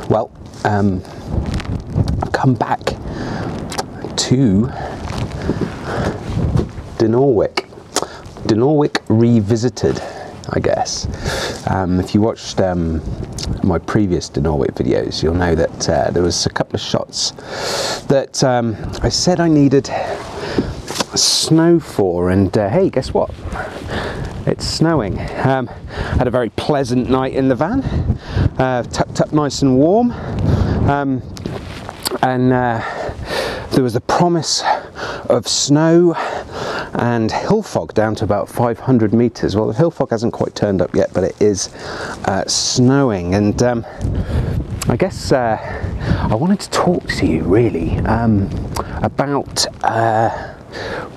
Well, I've come back to Nordic revisited, I guess. If you watched my previous Nordic videos, you'll know that there was a couple of shots that I said I needed snow for, and hey, guess what? It's snowing. Had a very pleasant night in the van, tucked up nice and warm, and there was the promise of snow and hill fog down to about 500 meters. Well, the hill fog hasn't quite turned up yet, but it is snowing, and I guess I wanted to talk to you really about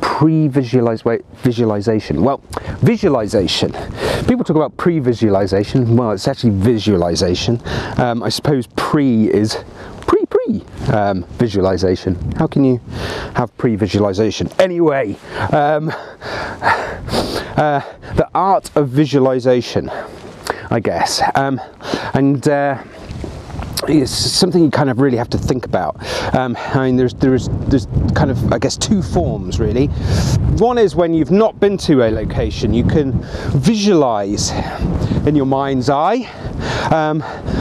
pre-visualization. Well, visualization. People talk about pre-visualization. Well, it's actually visualization. I suppose pre is visualization. How can you have pre-visualization? Anyway, the art of visualization, I guess, and it's something you kind of really have to think about. I mean, there's kind of, I guess, two forms really. One is when you've not been to a location, you can visualize in your mind's eye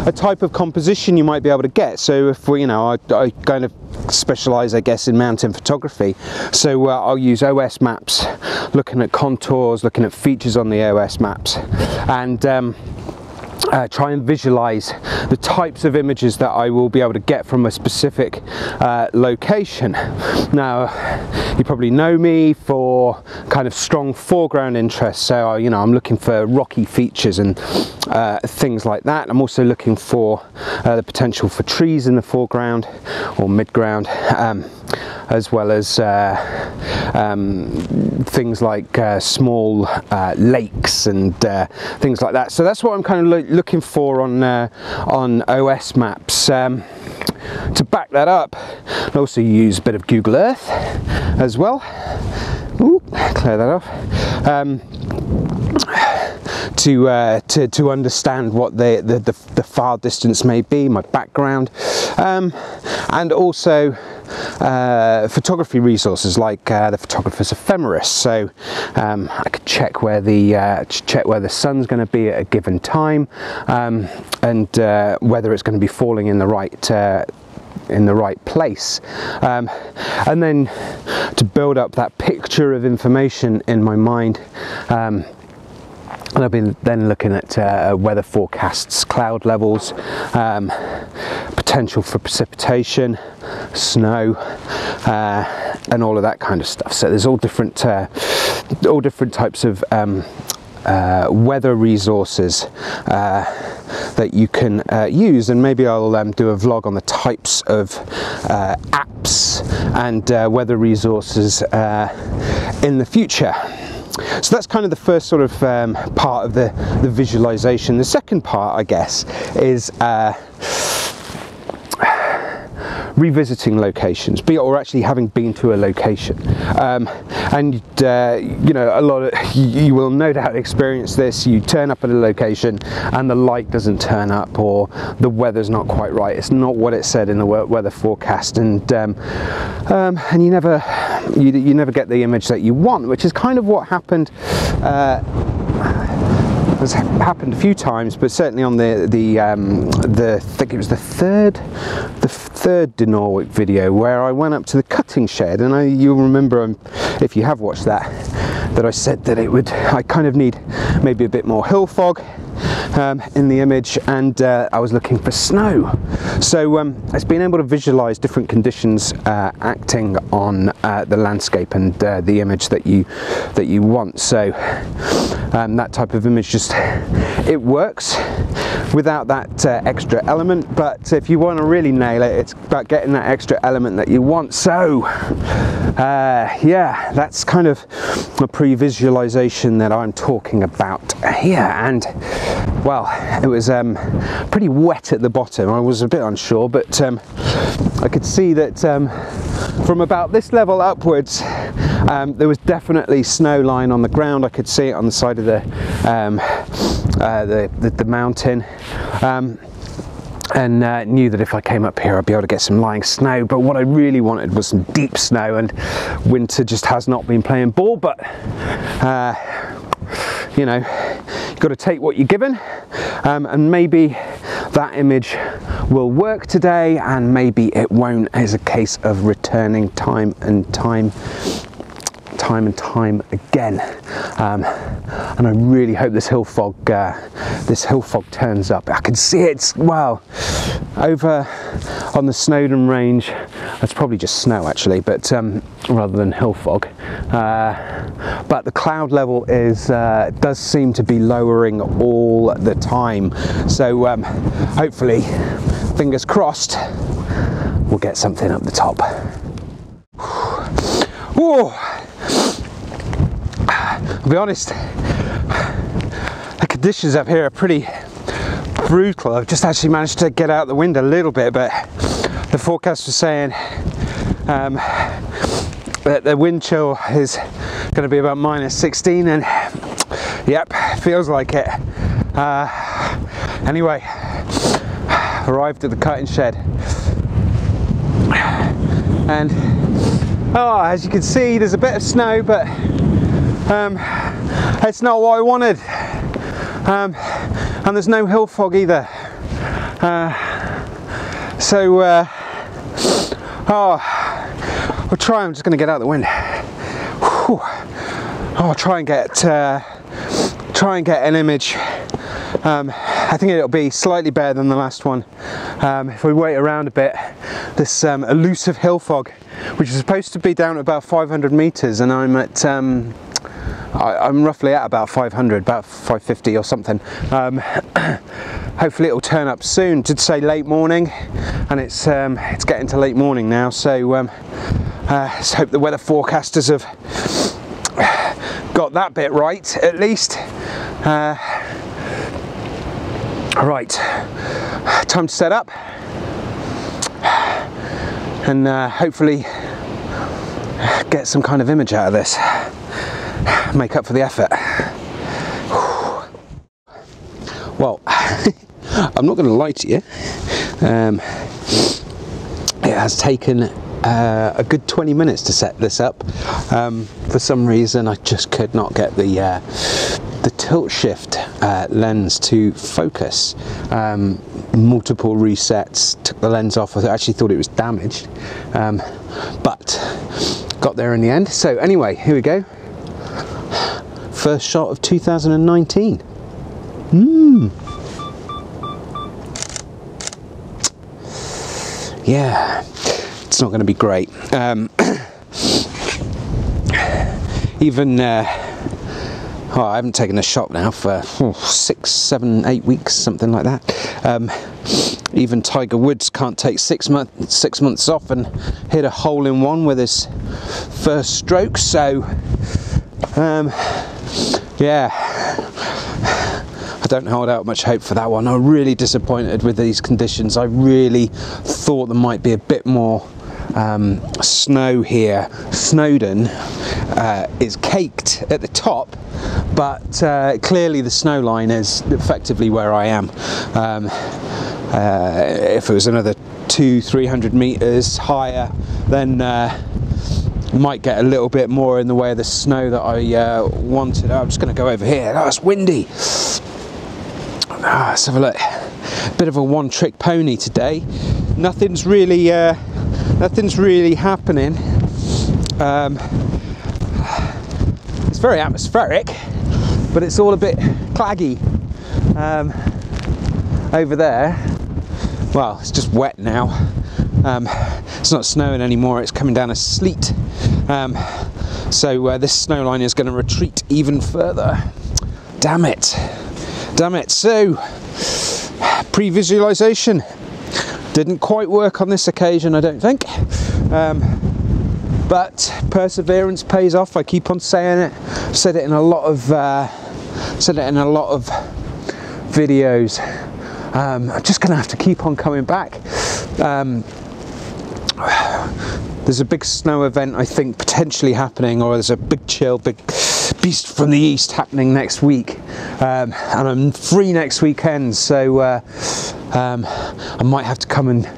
a type of composition you might be able to get. So if we, I kind of specialize, I guess, in mountain photography, so I'll use OS maps, looking at contours, looking at features on the OS maps, and try and visualize the types of images that I will be able to get from a specific location. Now, you probably know me for kind of strong foreground interests, so I'm looking for rocky features and things like that. I'm also looking for the potential for trees in the foreground or midground, as well as things like small lakes and things like that. So that's what I'm kind of looking for on OS maps. To back that up, I also use a bit of Google Earth as well. Ooh, clear that off. To understand what the far distance may be, my background, and also photography resources like the photographer's ephemeris. So I could check where the sun's going to be at a given time, and whether it's going to be falling in the right place, and then to build up that picture of information in my mind. And I've been then looking at weather forecasts, cloud levels, potential for precipitation, snow, and all of that kind of stuff. So there's all different types of weather resources that you can use, and maybe I'll do a vlog on the types of apps and weather resources in the future. So that's kind of the first sort of part of the visualization. The second part, I guess, is revisiting locations, or actually having been to a location, and a lot of you will no doubt experience this. You turn up at a location and the light doesn't turn up, or the weather's not quite right. It's not what it said in the weather forecast, and you never get the image that you want, which is kind of what happened. Has happened a few times, but certainly on I think it was the third Nordic video, where I went up to the cutting shed, and you'll remember, if you have watched that I said that I kind of need maybe a bit more hill fog in the image, and I was looking for snow. So it's being able to visualize different conditions acting on the landscape and the image that you want. So that type of image, it works without that extra element, but if you want to really nail it, it's about getting that extra element that you want. So yeah, that's kind of a pre-visualization that I'm talking about here. And well, it was pretty wet at the bottom. I was a bit unsure, but I could see that from about this level upwards, there was definitely snow lying on the ground. I could see it on the side of the mountain. And knew that if I came up here I'd be able to get some lying snow, but what I really wanted was some deep snow, and winter just has not been playing ball. But you know, you've got to take what you're given, and maybe that image will work today and maybe it won't. It's a case of returning time and time again, and I really hope this hill fog turns up. I can see it, well, over on the Snowdon range. It's probably just snow actually, but rather than hill fog. But the cloud level does seem to be lowering all the time. So hopefully, fingers crossed, we'll get something up the top. Whoa. I'll be honest, the conditions up here are pretty brutal. I've just actually managed to get out the wind a little bit, but the forecast was saying that the wind chill is going to be about -16, and yep, feels like it. Anyway, arrived at the cutting shed, and as you can see, there's a bit of snow, but it's not what I wanted, and there's no hill fog either. I'll try. I'm just going to get out the wind. I'll try and get an image. I think it'll be slightly better than the last one if we wait around a bit. This elusive hill fog, which is supposed to be down at about 500 meters, and I'm at I'm roughly at about 500, about 550 or something. Hopefully it'll turn up soon. It did say late morning, and it's getting to late morning now, so let's hope the weather forecasters have got that bit right at least. Right, time to set up and hopefully get some kind of image out of this, make up for the effort. Well, I'm not going to lie to you, it has taken a good 20 minutes to set this up. For some reason I just could not get the tilt shift lens to focus. Multiple resets, took the lens off. I actually thought it was damaged, but got there in the end. So anyway, here we go. First shot of 2019. Yeah, it's not going to be great. I haven't taken a shot now for 6, 7, 8 weeks, something like that. Even Tiger Woods can't take 6 months off and hit a hole in one with his first stroke. So yeah, I don't hold out much hope for that one. I'm really disappointed with these conditions. I really thought there might be a bit more snow here. Snowdon is caked at the top, but clearly the snow line is effectively where I am. If it was another 200-300 meters higher, then might get a little bit more in the way of the snow that I wanted. I'm just going to go over here. Oh, it's windy. Let's have a look. Bit of a one-trick pony today. Nothing's really happening. It's very atmospheric, but it's all a bit claggy over there. Well, it's just wet now. It's not snowing anymore, it's coming down as sleet. So this snow line is going to retreat even further. Damn it. So, pre-visualization didn't quite work on this occasion, I don't think. But perseverance pays off. I keep on saying it. I've said it in a lot of videos. I'm just gonna have to keep on coming back. There's a big snow event, I think, potentially happening, or there's a big chill, big beast from the east happening next week, and I'm free next weekend, so I might have to come and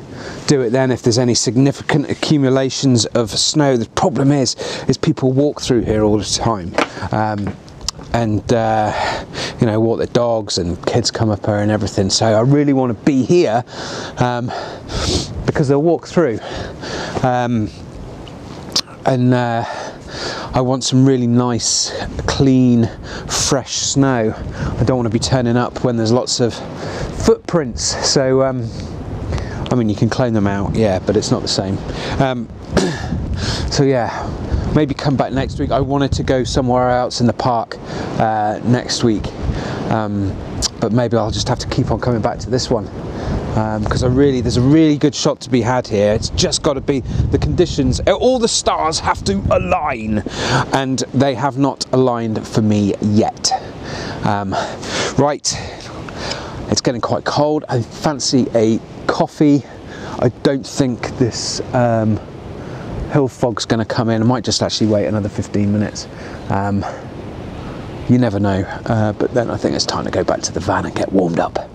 do it then if there's any significant accumulations of snow. The problem is people walk through here all the time, and you know, walk their dogs, and kids come up here and everything, so I really want to be here because they'll walk through, and I want some really nice, clean, fresh snow. I don't want to be turning up when there's lots of footprints, so I mean, you can clone them out, yeah, but it's not the same. So yeah, maybe come back next week. I wanted to go somewhere else in the park next week, but maybe I'll just have to keep on coming back to this one, because there's a really good shot to be had here. It's just got to be the conditions, all the stars have to align, and they have not aligned for me yet. Right, it's getting quite cold. I fancy a coffee. I don't think this hill fog's going to come in. I might just actually wait another 15 minutes. You never know, but then I think it's time to go back to the van and get warmed up.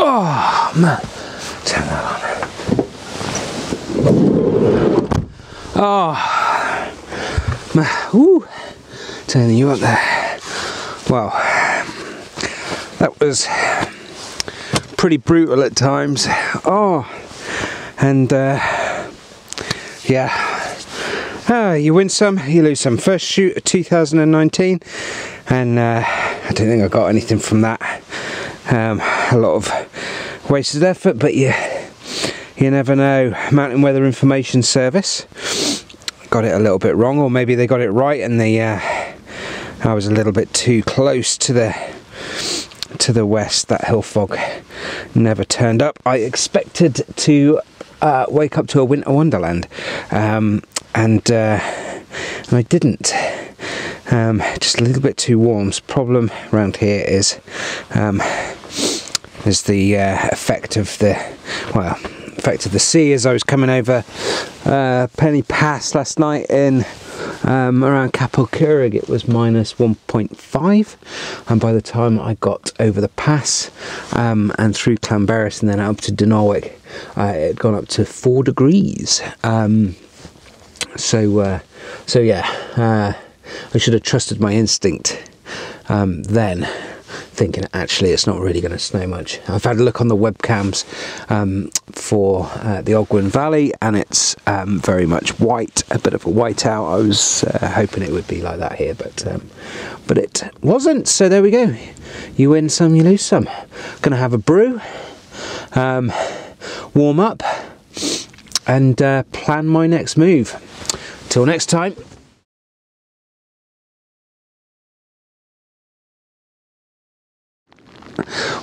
Oh man, turn that on. Oh man, ooh, turning you up there. Well, that was pretty brutal at times. Oh, and yeah, you win some, you lose some. First shoot of 2019, and I don't think I got anything from that. A lot of wasted effort, but you never know. Mountain Weather Information Service got it a little bit wrong, or maybe they got it right, and I was a little bit too close to the west. That hill fog never turned up. I expected to wake up to a winter wonderland, and I didn't. Just a little bit too warm. The problem around here is the effect of the sea. As I was coming over Penny Pass last night in around Capel Curig, it was minus 1.5, and by the time I got over the pass and through Clanberis and then up to Dinorwic, it had gone up to 4 degrees. So yeah, I should have trusted my instinct then, thinking actually it's not really going to snow much. I've had a look on the webcams for the Ogwen Valley, and it's very much white, a bit of a whiteout. I was hoping it would be like that here, but it wasn't. So there we go. You win some, you lose some. Gonna have a brew, warm up, and plan my next move. Till next time.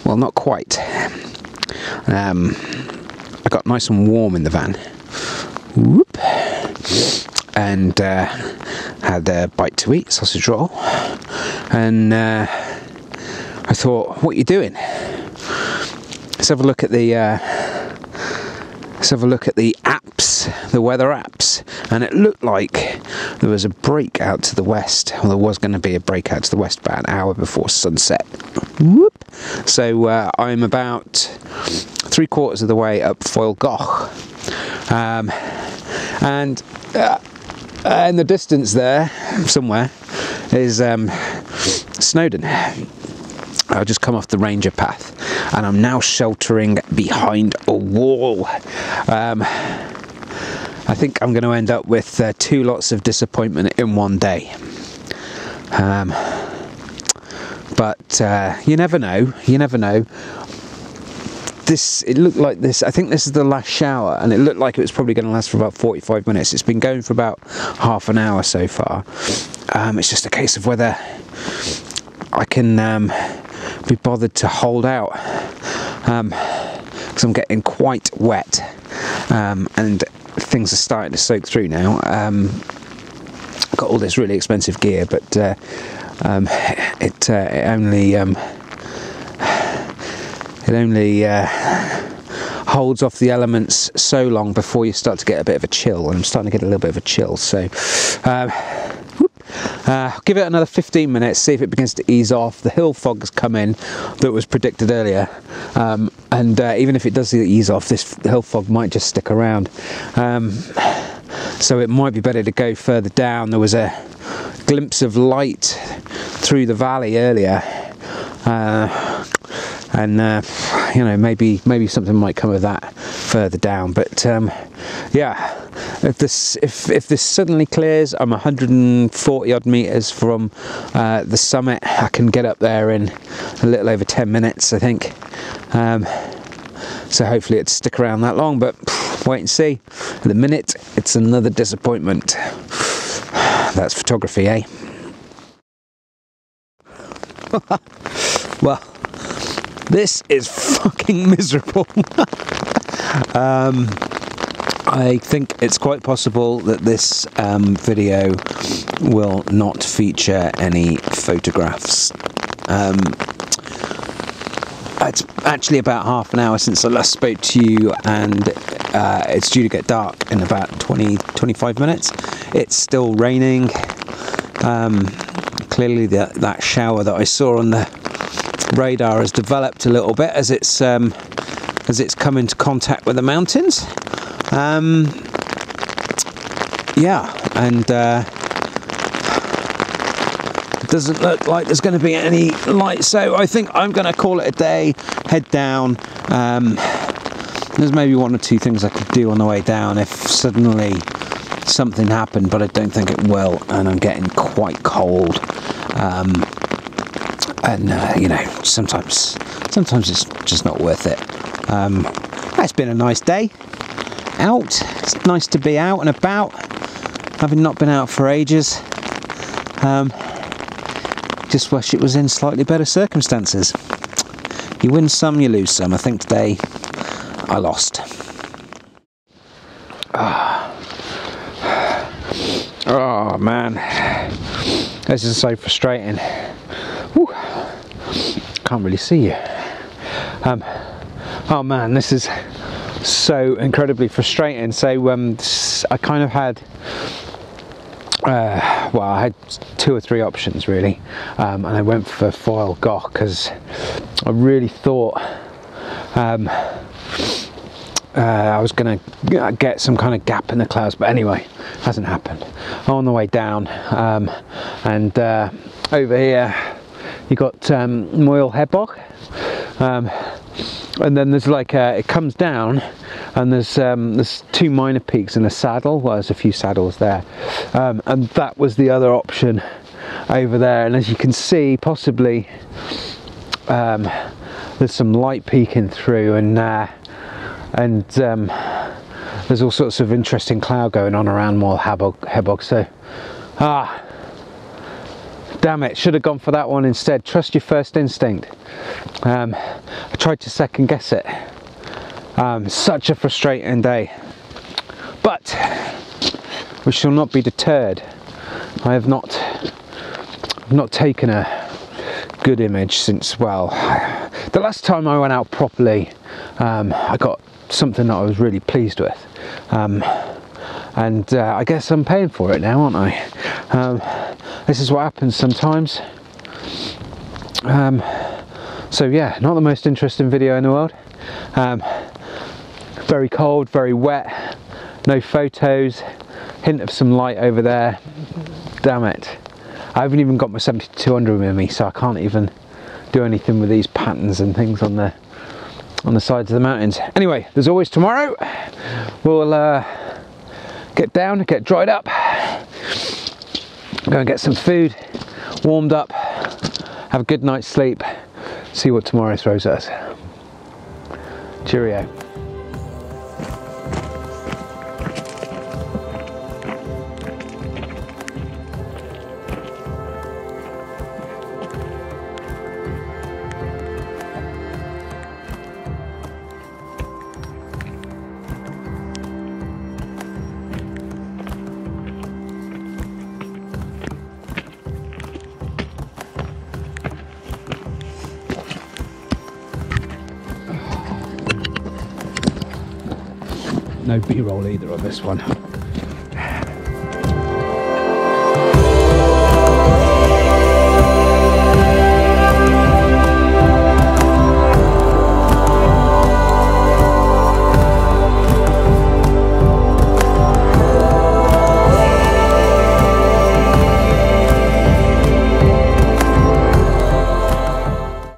Well, not quite. I got nice and warm in the van. Whoop. And had a bite to eat, sausage roll. And I thought, what are you doing? Let's have a look at the apps, the weather apps, and it looked like there was a break out to the west. Well, there was going to be a break out to the west about an hour before sunset. Whoop. So I'm about 3/4 of the way up Foyle Goch, and in the distance there, somewhere, is Snowdon. I've just come off the ranger path, and I'm now sheltering behind a wall. I think I'm going to end up with 2 lots of disappointment in one day. But you never know. You never know. It looked like this. I think this is the last shower, and it looked like it was probably going to last for about 45 minutes. It's been going for about half an hour so far. It's just a case of whether I can be bothered to hold out, because I'm getting quite wet, and things are starting to soak through now. I've got all this really expensive gear, but it only holds off the elements so long before you start to get a bit of a chill, and I'm starting to get a little bit of a chill. So give it another 15 minutes, see if it begins to ease off. The hill fog has come in that was predicted earlier, and even if it does ease off, this hill fog might just stick around, so it might be better to go further down. There was a glimpse of light through the valley earlier, and you know, maybe something might come of that further down. But yeah, if this suddenly clears, I'm 140 odd meters from the summit. I can get up there in a little over 10 minutes, I think. So hopefully it'd stick around that long, but wait and see. At the minute, it's another disappointment. That's photography, eh? Well, this is fucking miserable. I think it's quite possible that this video will not feature any photographs. It's actually about half an hour since I last spoke to you, and it's due to get dark in about 20-25 minutes. It's still raining. Clearly that shower that I saw on the radar has developed a little bit as it's come into contact with the mountains. Yeah, and it doesn't look like there's going to be any light, so I think I'm going to call it a day, head down. There's maybe one or two things I could do on the way down if suddenly something happened, but I don't think it will, and I'm getting quite cold. And you know, sometimes it's just not worth it. It's been a nice day out. It's nice to be out and about, having not been out for ages. Just wish it was in slightly better circumstances. You win some, you lose some. I think today I lost. Oh man, this is so frustrating. Whew. Can't really see you. Oh man, this is so incredibly frustrating. So I kind of had well, I had 2 or 3 options really, and I went for foil goth because I really thought I was going to get some kind of gap in the clouds, but anyway, hasn't happened. I'm on the way down, and over here you got Moyle Hedbog, and then there's like it comes down, and there's 2 minor peaks and a saddle. Well, there's a few saddles there, and that was the other option over there. And as you can see, possibly there's some light peeking through, and there's all sorts of interesting cloud going on around Moyle Hedbog. So damn it, should have gone for that one instead. Trust your first instinct. I tried to second guess it. Such a frustrating day, but we shall not be deterred. I have not taken a good image since, well, the last time I went out properly, I got something that I was really pleased with, and I guess I'm paying for it now, aren't I? This is what happens sometimes. So yeah, not the most interesting video in the world. Very cold, very wet, no photos, hint of some light over there. Damn it. I haven't even got my 7200 with me, so I can't even do anything with these patterns and things on the sides of the mountains. Anyway, there's always tomorrow. We'll get down, get dried up, go and get some food, warmed up, have a good night's sleep, see what tomorrow throws at us. Cheerio. No B-roll either on this one.